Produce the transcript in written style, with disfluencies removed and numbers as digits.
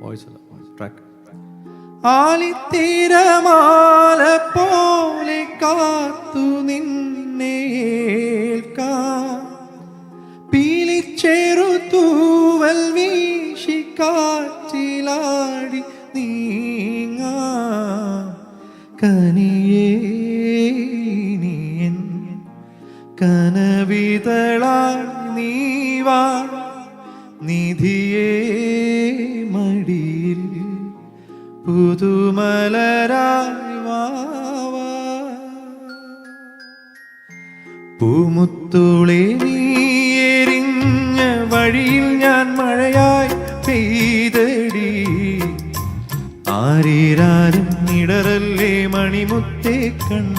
Voice അല്ല, track. ആലിത്തീരമാല പോലെ കാത്തു നിന്നേൽക്കാൻ പീലിച്ചേറു തൂവൽ വീശി കാറ്റിലാടി നീങ്ങാ കനിയേ നീയൻ കനവിതളാൽ നീവാ നിധിയേ മടിയിൽ പുതുമലരായി വാവാ പൂമുത്തുളി നീ എരിഞ്ഞ വഴിയിൽ ഞാൻ മഴയായി പെയ്തടി ആരീരാരും ഇടറല്ലേ മണിമുത്തേ കണ്ണ